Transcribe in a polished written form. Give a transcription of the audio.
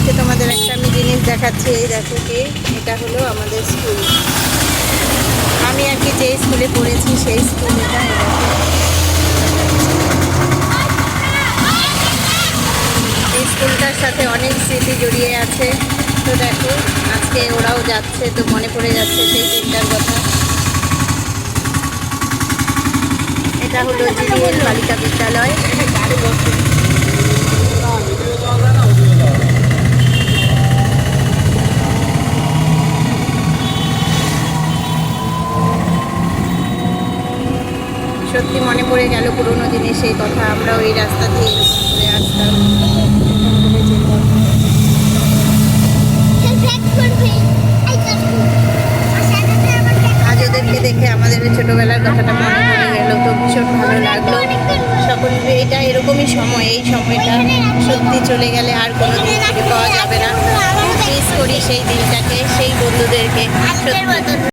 আজকে তোমাদের একটা আমি জিনিস দেখাচ্ছি। এই দেখো কি, এটা হলো আমাদের স্কুল। আমি আর কি যে স্কুলে পড়েছি সেই স্কুল এটা। এই স্কুলটার সাথে অনেক স্মৃতি জড়িয়ে আছে। তো দেখো আজকে ওরাও যাচ্ছে, তো মনে পড়ে যাচ্ছে সেই দিনটার কথা। এটা হলো জিডিএল বালিকা বিদ্যালয়। সত্যি মনে পড়ে গেল পুরোনো দিনের সেই কথা। আমরা ওই রাস্তা দিয়ে ঘুরে আসতাম। আজ ওদেরকে দেখে আমাদের ছোটবেলার কথাটা মনে পড়ে গেল, তো ভীষণ ভালো লাগলো। সকলকে এটা এরকমই সময়, এই সময়টা সত্যি চলে গেলে আর কোনো দিন ফিরে পাওয়া যাবে না। মিস করি সেই দিনটাকে, সেই বন্ধুদেরকে। সত্যি